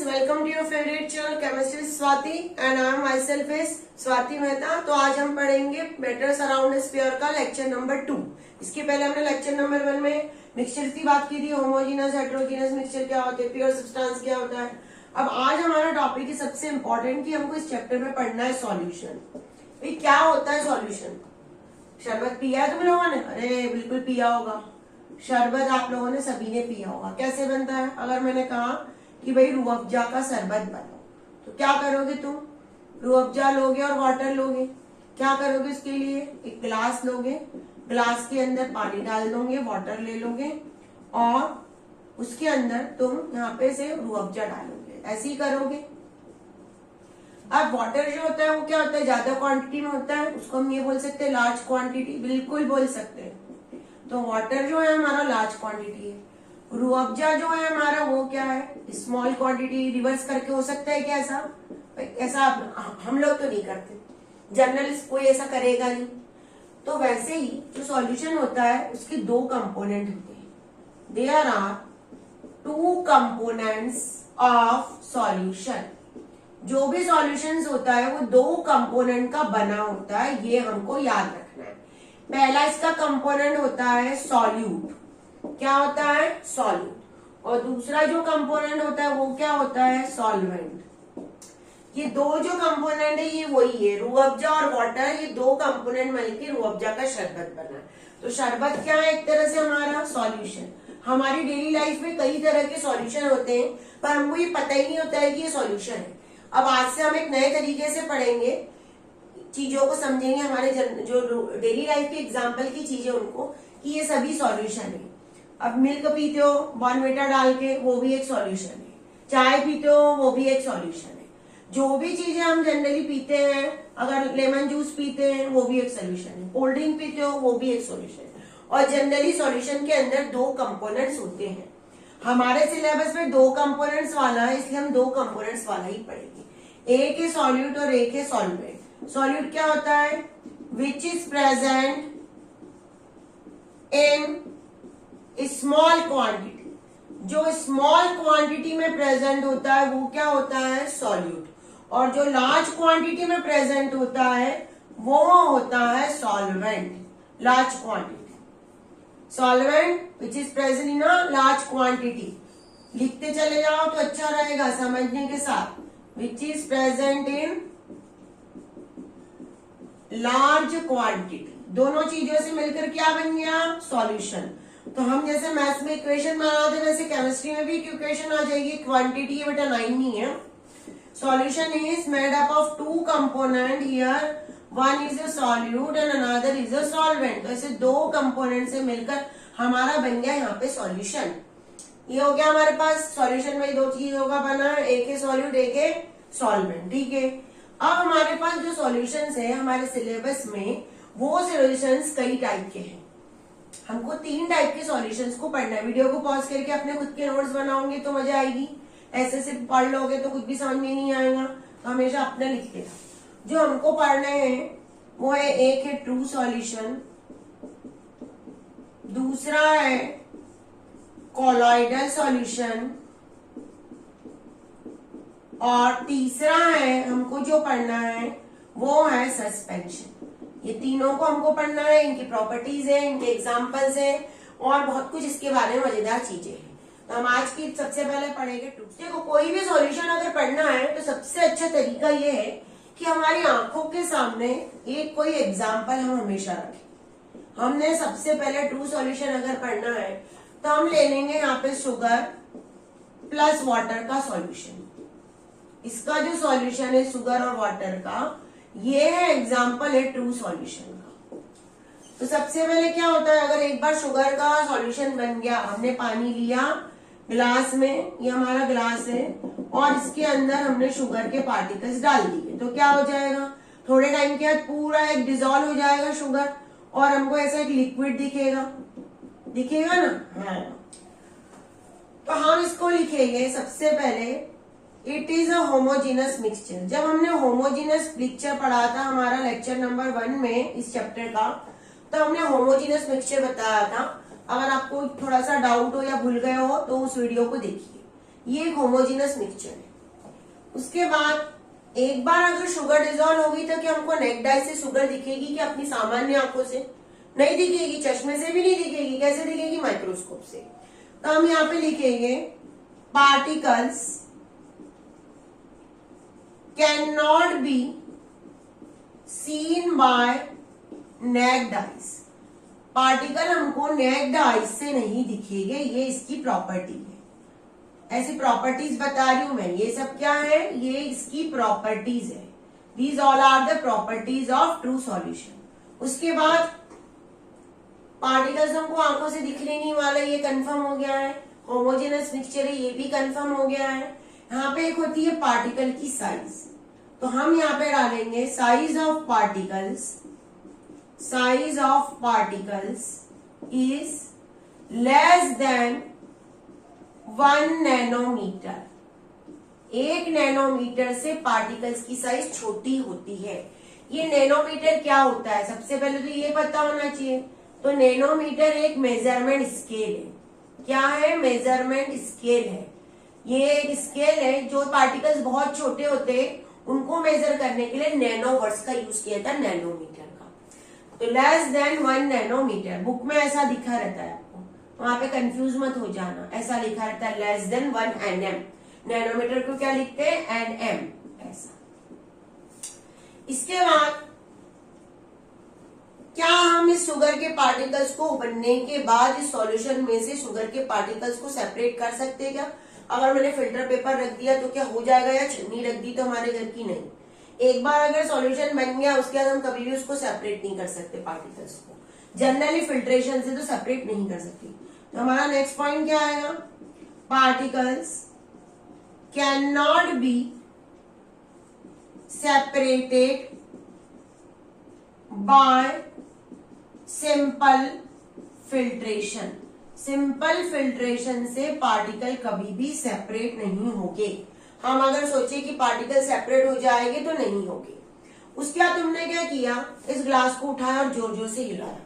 welcome to your favorite channel Chemistry with Swati and I am myself is Swati Mehta. तो आज हम पढ़ेंगे matters around sphere का lecture number 2। इसके पहले हमने लेक्चर नंबर 1 में मिक्सचर की बात की थी, होमोजीनस हेट्रोजीनस मिक्सचर क्या होते हैं, प्योर सब्सटेंस क्या होता है। अब आज हमारा टॉपिक है सबसे इम्पोर्टेंट कि हमको इस चैप्टर में पढ़ना है सॉल्यूशन। भाई क्या होता है सॉल्यूशन? शरबत पिया है तुम लोगों ने? अरे बिल्कुल पिया होगा। शरबत आप लोगों ने सभी ने पिया होगा। कैसे बनता है? अगर मैंने कहा कि भाई रूह अफ़ज़ा का शरबत बनाओ तो क्या करोगे तुम? रूह अफ़ज़ा लोगे और वाटर लोगे। क्या करोगे उसके लिए? एक गिलास लोगे, गिलास के अंदर पानी डाल दोगे, वाटर ले लोगे और उसके अंदर तुम यहाँ पे से रूह अफ़ज़ा डालोगे। ऐसे ही करोगे। अब वाटर जो होता है वो क्या होता है? ज्यादा क्वांटिटी में होता है, उसको हम ये बोल सकते हैं लार्ज क्वांटिटी, बिल्कुल बोल सकते हैं। तो वाटर जो है हमारा लार्ज क्वांटिटी है, रूह अफ़ज़ा जो है हमारा वो क्या है? Small quantity. रिवर्स करके हो सकता है क्या ऐसा? ऐसा हम लोग तो नहीं करते, जनरल कोई ऐसा करेगा नहीं। तो वैसे ही जो सॉल्यूशन होता है उसके दो कंपोनेंट होते हैं। There are two components of solution. जो भी सॉल्यूशंस होता है वो दो कंपोनेंट का बना होता है, ये हमको याद रखना है। पहला इसका कंपोनेंट होता है सॉल्यूट। क्या होता है? सॉल्यूट। और दूसरा जो कंपोनेंट होता है वो क्या होता है? सॉल्वेंट। ये दो जो कंपोनेंट है ये वही है, रूह अफ़ज़ा और वाटर। ये दो कंपोनेंट मिलकर रूह अफ़ज़ा का शरबत बना। तो शरबत क्या है? एक तरह से हमारा सॉल्यूशन। हमारी डेली लाइफ में कई तरह के सॉल्यूशन होते हैं पर हमको ये पता ही नहीं होता है कि ये सॉल्यूशन है। अब आज से हम एक नए तरीके से पढ़ेंगे, चीजों को समझेंगे, हमारे जो डेली लाइफ के एग्जाम्पल की चीजें उनको, कि ये सभी सॉल्यूशन है। अब मिल्क पीते हो बॉर्नविटा डाल के, वो भी एक सॉल्यूशन है। चाय पीते हो, वो भी एक सॉल्यूशन है। जो भी चीजें हम जनरली पीते हैं, अगर लेमन जूस पीते हैं वो भी एक सोल्यूशन है। कोल्ड ड्रिंक पीते हो वो भी एक सोल्यूशन है। और जनरली सॉल्यूशन के अंदर दो कंपोनेंट्स होते हैं। हमारे सिलेबस में दो कंपोनेंट्स वाला है, इसलिए हम दो कंपोनेंट्स वाला ही पढ़ेंगे। एक है सॉल्यूट और एक है सॉल्वेंट। सॉल्यूट क्या होता है? Which is present in small quantity. जो स्मॉल क्वांटिटी में प्रेजेंट होता है वो क्या होता है? सॉल्यूट। और जो लार्ज क्वांटिटी में प्रेजेंट होता है वो होता है solvent. Large quantity solvent which is present in a large quantity. लिखते चले जाओ तो अच्छा रहेगा समझने के साथ। Which is present in large quantity. दोनों चीजों से मिलकर क्या बन गया? सॉल्यूशन। तो हम जैसे मैथ्स में इक्वेशन बनाते हैं वैसे केमिस्ट्री में भी इक्वेशन आ जाएगी। क्वांटिटी है बेटा 9 नहीं है। Solution is made up of two component. Here one is a solute and another is a solvent. तो ऐसे दो कंपोनेंट से मिलकर हमारा बन गया यहाँ पे सॉल्यूशन। ये हो गया हमारे पास सॉल्यूशन में दो चीजों का बना है, एक है सॉल्यूट एक है सॉल्वेंट। ठीक है। अब हमारे पास जो सॉल्यूशंस है हमारे सिलेबस में, वो सॉल्यूशंस कई टाइप के हैं। हमको 3 टाइप के सॉल्यूशंस को पढ़ना है। वीडियो को पॉज करके अपने खुद के नोट्स बनाओगे तो मजा आएगी। ऐसे सिर्फ पढ़ लोगे तो कुछ भी समझ में नहीं आएगा। तो हमेशा अपने लिखते रहो। जो हमको पढ़ने हैं वो है, एक है ट्रू सॉल्यूशन, दूसरा है कॉलॉइडल सॉल्यूशन और तीसरा है हमको जो पढ़ना है वो है सस्पेंशन। ये तीनों को हमको पढ़ना है। इनकी प्रॉपर्टीज है, इनके एग्जांपल्स हैं और बहुत कुछ इसके बारे में मजेदार चीजें हैं। तो हम आज की सबसे पहले पढ़ेंगे ट्रू। देखो कोई भी सॉल्यूशन अगर पढ़ना है तो सबसे अच्छा तरीका ये है कि हमारी आंखों के सामने एक कोई एग्जाम्पल हम हमेशा रखें। हमने सबसे पहले ट्रू सॉल्यूशन अगर पढ़ना है तो हम ले लेंगे यहाँ पे शुगर प्लस वाटर का सॉल्यूशन। इसका जो सॉल्यूशन है शुगर और वाटर का, ये है एग्जाम्पल है ट्रू सॉल्यूशन का। तो सबसे पहले क्या होता है, अगर एक बार शुगर का सॉल्यूशन बन गया, हमने पानी लिया गिलास में, ये हमारा गिलास है और इसके अंदर हमने शुगर के पार्टिकल्स डाल दिए, तो क्या हो जाएगा? थोड़े टाइम के बाद पूरा एक डिजोल्व हो जाएगा शुगर और हमको ऐसा एक लिक्विड दिखेगा। दिखेगा ना? हाँ। तो हम इसको लिखेंगे सबसे पहले, it is a homogeneous mixture. जब हमने होमोजीनस मिक्सचर पढ़ा था हमारा लेक्चर नंबर 1 में इस चैप्टर का, तो हमने होमोजीनस मिक्सचर बताया था। अगर आपको थोड़ा सा डाउट हो या भूल गए हो तो उस वीडियो को देखिए। ये एक होमोजीनस मिक्सचर है। उसके बाद एक बार अगर शुगर डिजोल्व होगी तो क्या हमको नेक्ड आई से शुगर दिखेगी कि अपनी सामान्य आंखों से? नहीं दिखेगी, चश्मे से भी नहीं दिखेगी। कैसे दिखेगी? माइक्रोस्कोप से। तो हम यहाँ पे लिखेंगे particles can not be seen by naked eyes. Particle हमको नेक्ड आइज से नहीं दिखेंगे, ये इसकी प्रॉपर्टी है। ऐसी प्रॉपर्टीज बता रही हूं मैं। ये सब क्या है? ये इसकी प्रॉपर्टीज है। These all are the properties of true solution. उसके बाद पार्टिकल्स हमको आंखों से दिखने नहीं वाला, ये कंफर्म हो गया है। होमोजेनस मिक्सचर है, ये भी कंफर्म हो गया है। यहाँ पे एक होती है पार्टिकल की साइज, तो हम यहाँ पे डालेंगे size of particles. Size of particles is less than 1 nanometre. 1 nanometre से पार्टिकल्स की साइज छोटी होती है। ये नैनोमीटर क्या होता है? सबसे पहले तो ये पता होना चाहिए। तो नैनोमीटर एक मेजरमेंट स्केल है। क्या है? मेजरमेंट स्केल है। ये एक स्केल है जो पार्टिकल्स बहुत छोटे होते हैं उनको मेजर करने के लिए नैनो वर्ड्स का यूज किया था, नैनोमीटर का। तो लेस देन 1 नैनोमीटर बुक में ऐसा दिखा रहता है, आपको वहां पे कंफ्यूज मत हो जाना। ऐसा लिखा रहता है लेस देन 1 nm। नैनोमीटर को क्या लिखते हैं? nm। ऐसा। इसके बाद क्या हम इस शुगर के पार्टिकल्स को बनने के बाद इस सॉल्यूशन में से शुगर के पार्टिकल्स को सेपरेट कर सकते हैं क्या? अगर मैंने फिल्टर पेपर रख दिया तो क्या हो जाएगा, या छन्नी रख दी तो हमारे घर की? नहीं। एक बार अगर सॉल्यूशन बन गया उसके बाद हम कभी भी उसको सेपरेट नहीं कर सकते पार्टिकल्स को। जनरली फिल्ट्रेशन से तो सेपरेट नहीं कर सकते। तो हमारा नेक्स्ट पॉइंट क्या आएगा? Particles can not be separated by simple filtration. Simple filtration से पार्टिकल कभी भी सेपरेट नहीं होंगे। हम अगर सोचे कि पार्टिकल सेपरेट हो जाएंगे तो नहीं होंगे। उसके बाद तुमने क्या किया? इस ग्लास को उठाया और जोर जोर से हिलाया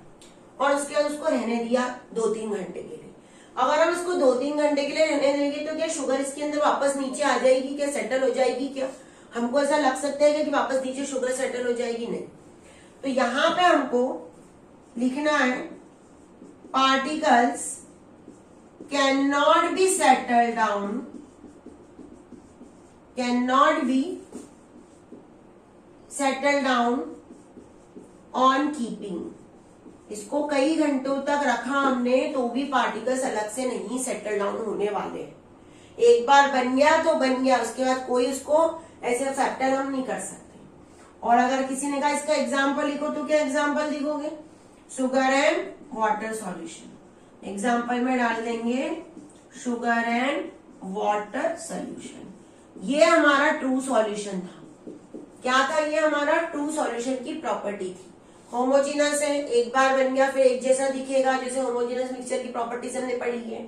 और उसके बाद उसको रहने दिया 2-3 घंटे के लिए। अगर हम इसको 2-3 घंटे के लिए रहने देंगे तो क्या शुगर इसके अंदर वापस नीचे आ जाएगी क्या? सेटल हो जाएगी क्या? हमको ऐसा लग सकता है कि वापस नीचे शुगर सेटल हो जाएगी? नहीं। तो यहाँ पे हमको लिखना है particles can not be settle down, can not be settle down on keeping. इसको कई घंटों तक रखा हमने तो भी पार्टिकल्स अलग से नहीं सेटल डाउन होने वाले। एक बार बन गया तो बन गया, उसके बाद कोई उसको ऐसे सेटल हम नहीं कर सकते। और अगर किसी ने कहा इसका एग्जाम्पल लिखो तो क्या एग्जाम्पल लिखोगे? Sugar and water solution. Example में डाल देंगे शुगर एंड वाटर सॉल्यूशन। ये हमारा ट्रू सॉल्यूशन था। क्या था? ये हमारा ट्रू सॉल्यूशन की प्रॉपर्टी थी। होमोजीनस है, एक बार बन गया फिर एक जैसा दिखेगा, जैसे होमोजीनस मिक्सचर की प्रॉपर्टीज हमने पढ़ी है।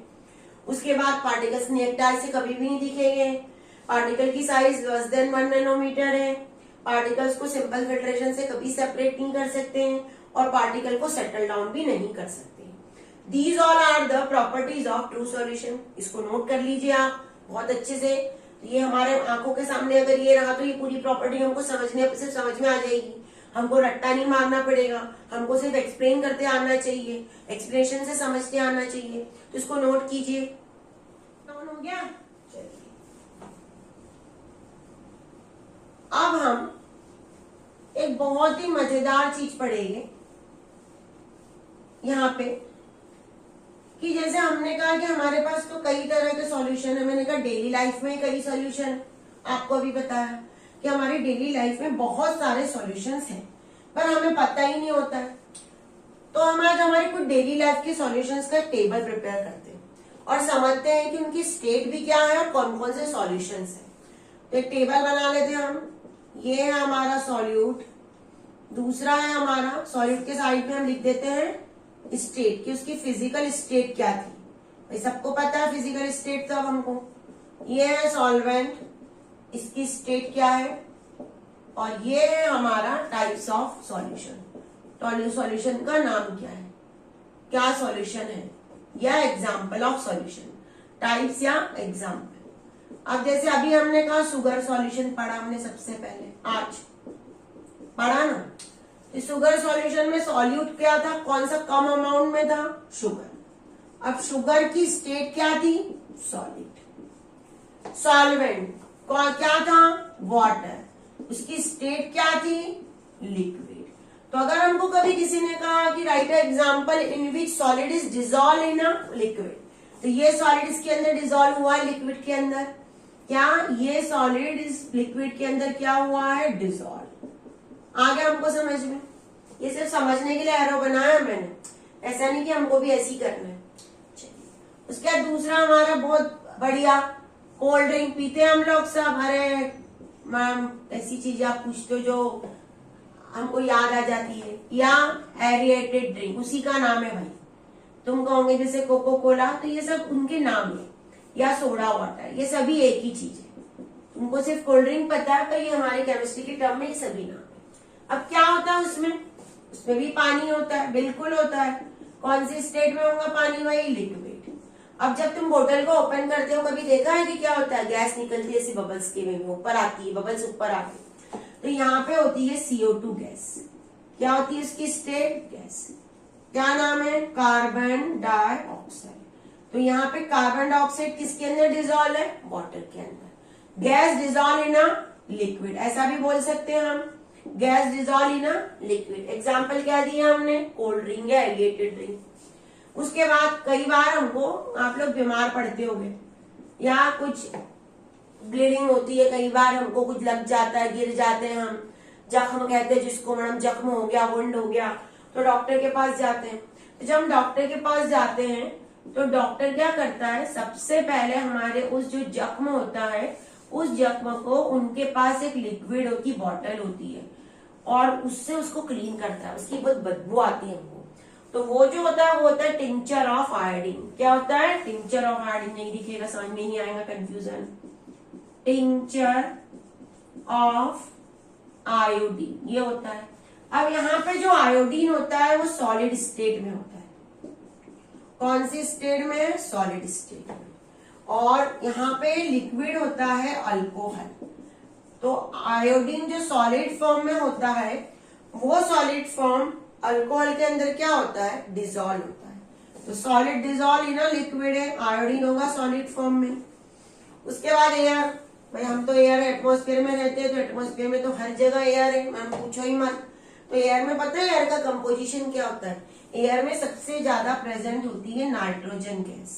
उसके बाद पार्टिकल्स नेक्ड आई से कभी भी नहीं दिखेंगे। पार्टिकल की साइज लेस देन 1 नैनोमीटर है। पार्टिकल्स को सिंपल फिल्ट्रेशन से कभी सेपरेट नहीं कर सकते हैं और पार्टिकल को सेटल डाउन भी नहीं कर सकते। These all are the properties of true solution. इसको नोट कर लीजिए आप बहुत अच्छे से। ये हमारे आंखों के सामने अगर ये रहा तो ये पूरी प्रॉपर्टी हमको समझ में आ जाएगी। हमको रट्टा नहीं मारना पड़ेगा, हमको सिर्फ एक्सप्लेन करते आना चाहिए, एक्सप्लेनेशन से समझते आना चाहिए। तो इसको नोट कीजिए। हो गया? अब हम एक बहुत ही मजेदार चीज पढ़ेंगे यहाँ पे कि जैसे हमने कहा कि हमारे पास तो कई तरह के सॉल्यूशन है। मैंने कहा डेली लाइफ में कई सॉल्यूशन, आपको अभी बताया कि हमारी डेली लाइफ में बहुत सारे सॉल्यूशंस हैं पर हमें पता ही नहीं होता है। तो हम आज हमारी कुछ डेली लाइफ के सॉल्यूशंस का टेबल प्रिपेयर करते हैं और समझते हैं कि उनकी स्टेट भी क्या है और कौन कौन से सॉल्यूशंस हैं। तो एक टेबल बना लेते हैं हम। ये है हमारा सॉल्यूट, दूसरा है हमारा सॉल्यूट के साइड में हम लिख देते हैं स्टेट की उसकी फिजिकल स्टेट क्या थी। भाई सबको पता है फिजिकल स्टेट तो अब हमको। ये है सॉल्वेंट, इसकी स्टेट क्या है, और ये है हमारा टाइप्स ऑफ सॉल्यूशन। सॉल्यूशन का नाम क्या है, क्या सॉल्यूशन है या एग्जाम्पल ऑफ सॉल्यूशन, टाइप्स या एग्जाम्पल। अब जैसे अभी हमने कहा शुगर सॉल्यूशन पढ़ा हमने सबसे पहले, आज पढ़ा ना। इस शुगर सॉल्यूशन में सॉल्यूट क्या था, कौन सा कम अमाउंट में था, शुगर। अब शुगर की स्टेट क्या थी, सॉलिड। सॉल्वेंट क्या था, वाटर, उसकी स्टेट क्या थी, लिक्विड। तो अगर हमको कभी किसी ने कहा कि right example in which solid is dissolve in a liquid, तो ये सॉलिड इसके अंदर डिसॉल्व हुआ है लिक्विड के अंदर, क्या ये सॉलिड इस लिक्विड के अंदर क्या हुआ है, डिसॉल्व। आ गया हमको समझ में। ये सिर्फ समझने के लिए एरो बनाया मैंने, ऐसा नहीं कि हमको भी ऐसी करना है। उसके बाद दूसरा हमारा बहुत बढ़िया, कोल्ड ड्रिंक पीते हैं हम लोग सब। अरे मैम ऐसी चीजें आप पूछते हो जो हमको याद आ जाती है, या एरिएटेड ड्रिंक, उसी का नाम है भाई। तुम कहोगे जैसे कोको कोला, तो ये सब उनके नाम है, या सोडा वाटर, ये सभी एक ही चीज है। तुमको सिर्फ कोल्ड ड्रिंक पता है, पर ये हमारे केमिस्ट्री के टर्म में ये सभी नाम है। अब क्या होता है उसमें, उसमें भी पानी होता है, बिल्कुल होता है। कौन सी स्टेट में होगा पानी, वही लिक्विड। अब जब तुम बोतल को ओपन करते हो, कभी देखा है कि क्या होता है, गैस निकलती है ऐसी बबल्स के में, ऊपर आती है, बबल्स ऊपर आती है। तो यहाँ पे होती है CO2 गैस। क्या होती है इसकी स्टेट, गैस। क्या नाम है, कार्बन डाइऑक्साइड। तो यहाँ पे कार्बन डाइऑक्साइड किसके अंदर डिसॉल्व है, वाटर के अंदर। Gas dissolve in a liquid, ऐसा भी बोल सकते हैं हम, gas dissolve in a liquid. Example क्या दिया हमने, कोल्ड ड्रिंक या एरिएटेड ड्रिंक। उसके बाद कई बार हमको, आप लोग बीमार पड़ते होंगे या कुछ ब्लीडिंग होती है, कई बार हमको कुछ लग जाता है, गिर जाते हैं हम, जख्म कहते हैं जिसको, मैडम जख्म हो गया, वुंड हो गया, तो डॉक्टर के पास जाते हैं। तो जब हम डॉक्टर के पास जाते हैं तो डॉक्टर क्या करता है, सबसे पहले हमारे उस जो जख्म होता है, उस जख्म को, उनके पास एक लिक्विड की बॉटल होती है और उससे उसको क्लीन करता है। उसकी बहुत बदबू आती है हमको, तो वो जो होता है वो होता है टिंचर ऑफ आयोडीन। क्या होता है, टिंचर ऑफ आयोडीन। नहीं दिखेगा, समझ में नहीं आएगा, कंफ्यूजन। टिंचर ऑफ आयोडीन ये होता है। अब यहाँ पे जो आयोडीन होता है वो सॉलिड स्टेट में होता है। कौन सी स्टेट में, सॉलिड स्टेट में। और यहाँ पे लिक्विड होता है अल्कोहल। तो आयोडीन जो सॉलिड फॉर्म में होता है, वो सॉलिड फॉर्म अल्कोहल के अंदर क्या होता है, डिसॉल्व होता है। तो सॉलिड डिसॉल्व इन लिक्विड है, आयोडीन होगा सॉलिड फॉर्म में। उसके बाद एयर, भाई हम तो एयर एटमॉस्फेयर में रहते हैं, तो एटमॉस्फेयर में तो हर जगह एयर है, मैम पूछो ही मत। तो एयर में पता है एयर का कंपोजिशन क्या होता है, एयर में सबसे ज्यादा प्रेजेंट होती है नाइट्रोजन गैस।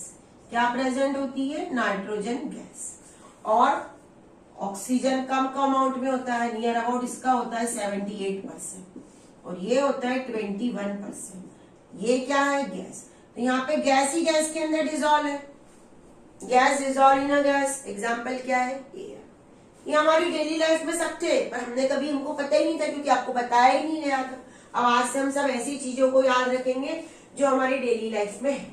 क्या प्रेजेंट होती है, नाइट्रोजन गैस। और ऑक्सीजन कम अमाउंट में होता है, नियर अबाउट इसका होता है 78%, और ये होता है 21%। ये क्या है, गैस। तो यहाँ पे गैस ही गैस के अंदर डिसॉल्व है, gas dissolve in a gas. Example क्या है, एयर। ये हमारी डेली लाइफ में सब थे, पर हमने कभी, हमको पता ही नहीं था, क्योंकि आपको बताया ही नहीं गया था। अब आज से हम सब ऐसी चीजों को याद रखेंगे जो हमारी डेली लाइफ में है।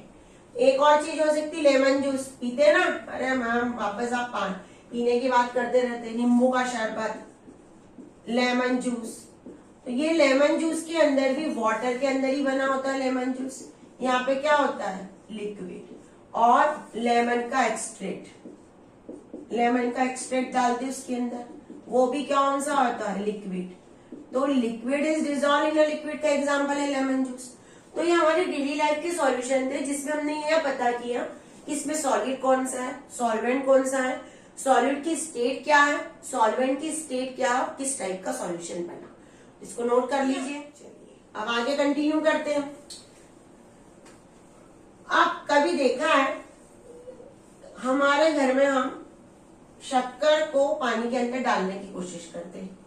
एक और चीज हो सकती, लेमन जूस पीते ना, अरे मैम वापस आप पान पीने की बात करते रहते, नींबू का शरबत, लेमन जूस। तो ये लेमन जूस के अंदर भी वाटर के अंदर ही बना होता है लेमन जूस। यहाँ पे क्या होता है, लिक्विड और लेमन का एक्सट्रैक्ट। लेमन का एक्सट्रैक्ट डालते हैं उसके अंदर, वो भी कौन सा होता है, लिक्विड। तो liquid is dissolve in liquid का एग्जांपल है लेमन जूस। तो ये हमारे डेली लाइफ के सॉल्यूशन थे, जिसमें हमने ये पता किया कि इसमें सॉलिड कौन सा है, सॉल्वेंट कौन सा है, सॉलिड की स्टेट क्या है, सॉल्वेंट की स्टेट क्या है, किस टाइप का सॉल्यूशन बना। इसको नोट कर लीजिए। चलिए अब आगे कंटिन्यू करते हैं। आप कभी देखा है, हमारे घर में हम शक्कर को पानी के अंदर डालने की कोशिश करते हैं,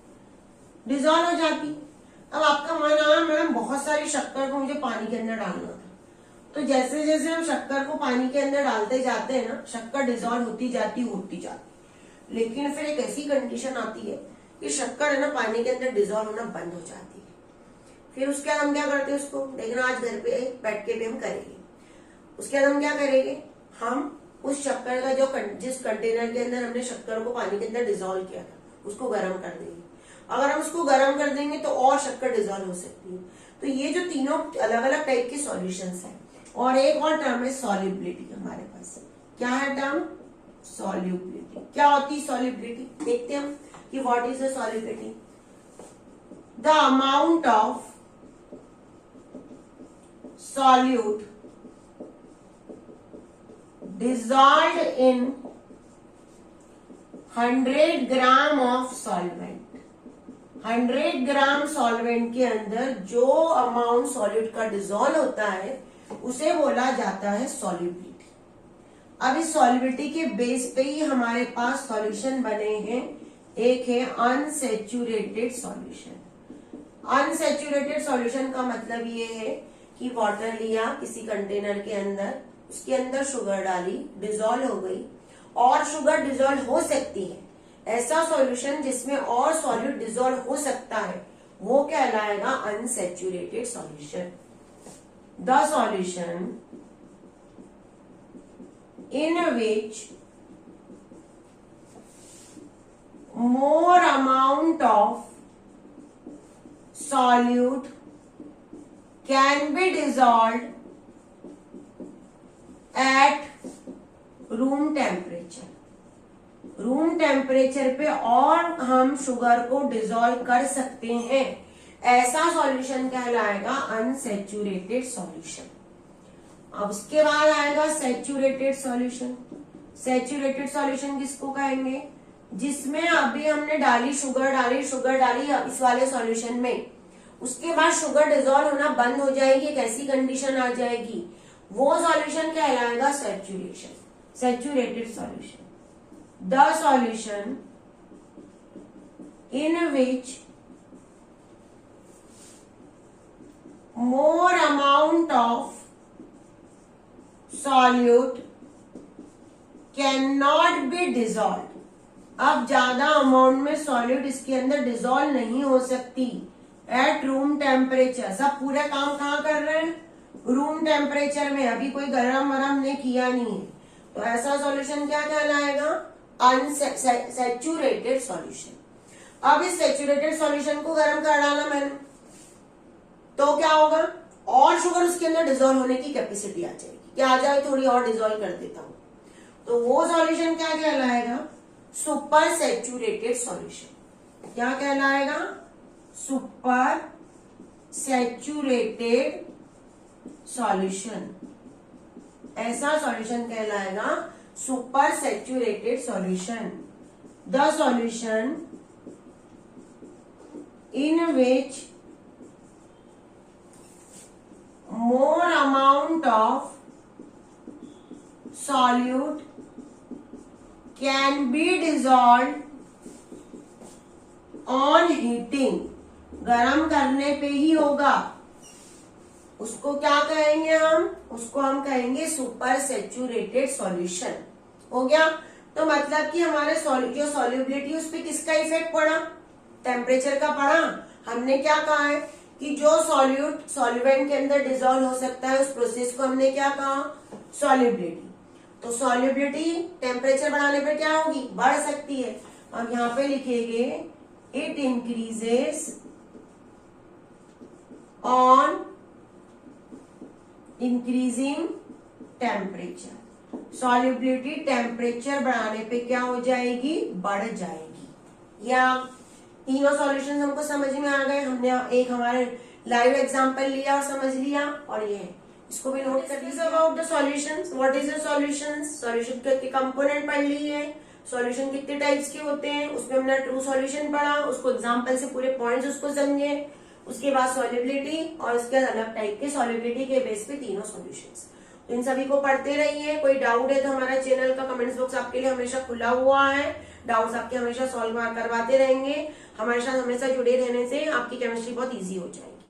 डिसॉल्व हो जाती। अब आपका मन आया, मैडम बहुत सारी शक्कर को मुझे पानी के अंदर डालना था। तो जैसे जैसे हम शक्कर को पानी के अंदर डालते जाते हैं ना, शक्कर डिसॉल्व होती जाती। लेकिन फिर एक ऐसी कंडीशन आती है कि शक्कर है ना पानी के अंदर डिसॉल्व होना बंद हो जाती है। फिर उसके बाद हम क्या करते हैं, उसको देखना आज घर पे बैठ के भी हम करेंगे। उसके बाद हम क्या करेंगे, हम उस शक्कर का जो जिस कंटेनर के अंदर हमने शक्कर को पानी के अंदर डिसॉल्व किया था, उसको गर्म कर देंगे। अगर हम उसको गर्म कर देंगे तो और शक्कर डिसॉल्व हो सकती है। तो ये जो तीनों अलग अलग टाइप के सॉल्यूशंस हैं। और एक और टर्म है सॉल्युबिलिटी। हमारे पास क्या है टर्म, सॉल्युबिलिटी। क्या होती है सॉल्युबिलिटी, देखते हैं हम कि what is the solubility. The amount of solute dissolved in 100 gram of solvent. 100 gram solvent के अंदर जो अमाउंट सॉल्यूट का डिजोल्व होता है उसे बोला जाता है सॉल्युबिलिटी। अब इस सॉल्युबिलिटी के बेस पे ही हमारे पास सॉल्यूशन बने हैं। एक है अनसेचुरेटेड सॉल्यूशन। अनसेचुरेटेड सॉल्यूशन का मतलब ये है कि वाटर लिया किसी कंटेनर के अंदर, उसके अंदर शुगर डाली, डिजोल्व हो गई, और शुगर डिजोल्व हो सकती है, ऐसा सॉल्यूशन जिसमें और सॉल्यूट डिजोल्व हो सकता है वो कहलाएगा unsaturated solution. The solution in which more amount of solute can be dissolved at room temperature. Room temperature पे और हम शुगर को डिजोल्व कर सकते हैं, ऐसा सॉल्यूशन कहलाएगा अनसेचुरेटेड सॉल्यूशन। अब उसके बाद आएगा सैचुरेटेड सॉल्यूशन। सैचुरेटेड सॉल्यूशन किसको कहेंगे, जिसमें अभी हमने शुगर डाली इस वाले सॉल्यूशन में, उसके बाद शुगर डिजोल्व होना बंद हो जाएगी, एक ऐसी कंडीशन आ जाएगी, वो सॉल्यूशन कहलाएगा saturated solution. The solution in which more amount of solute can not B dissolve. अब ज्यादा अमाउंट में सॉल्यूट इसके अंदर डिजोल्व नहीं हो सकती एट रूम टेम्परेचर। सब पूरा काम कहाँ कर रहे हैं, रूम टेम्परेचर में, अभी कोई गरम वरम ने किया नहीं है, तो ऐसा सॉल्यूशन क्या कहलाएगा, अनसैचुरेटेड सॉल्यूशन। अब इस सैचुरेटेड सॉल्यूशन को गर्म कर डाला मैंने, तो क्या होगा, और शुगर उसके अंदर डिजोल्व होने की कैपेसिटी आ जाएगी, क्या आ जाए, थोड़ी और डिजोल्व कर देता हूं, तो वो सॉल्यूशन क्या कहलाएगा, सुपर सैचुरेटेड सॉल्यूशन। क्या कहलाएगा, सुपर सैचुरेटेड सॉल्यूशन। ऐसा सॉल्यूशन कहलाएगा super saturated solution. The solution in which more amount of solute can be dissolved on heating। गरम करने पे ही होगा, उसको क्या कहेंगे उसको हम कहेंगे सुपर सैचुरेटेड सॉल्यूशन। हो गया, तो मतलब कि हमारे जो सॉल्युबिलिटी उस पर किसका इफेक्ट पड़ा, टेम्परेचर का पड़ा। हमने क्या कहा है कि जो सॉल्वेंट के अंदर डिजोल्व हो सकता है उस प्रोसेस को हमने क्या कहा, सॉल्युबिलिटी। तो सॉल्युबिलिटी टेम्परेचर बढ़ाने पर क्या होगी, बढ़ सकती है। अब यहाँ पे लिखेंगे it increases on increasing temperature. Solubility temperature बढ़ाने पे क्या हो जाएगी, बढ़ जाएगी। या तीनों सॉल्यूशन हमको समझ में आ गए, हमने एक हमारे लाइव एग्जांपल लिया और समझ लिया, और ये इसको भी नोट कर लीजिए। About the solutions, what is the solutions, solution के कंपोनेंट पढ़ लिए, सॉल्यूशन कितने टाइप्स के होते हैं, उसमें हमने ट्रू सॉल्यूशन पढ़ा, उसको एग्जांपल से पूरे पॉइंट्स उसको समझे, उसके बाद सॉल्युबिलिटी, और उसके बाद अलग टाइप के सॉल्युबिलिटी के बेस पे तीनों सॉल्यूशंस। तो इन सभी को पढ़ते रहिए। कोई डाउट है तो हमारा चैनल का कमेंट्स बॉक्स आपके लिए हमेशा खुला हुआ है, डाउट्स आपके हमेशा सॉल्व करवाते रहेंगे। हमारे साथ हमेशा जुड़े रहने से आपकी केमिस्ट्री बहुत इजी हो जाएगी।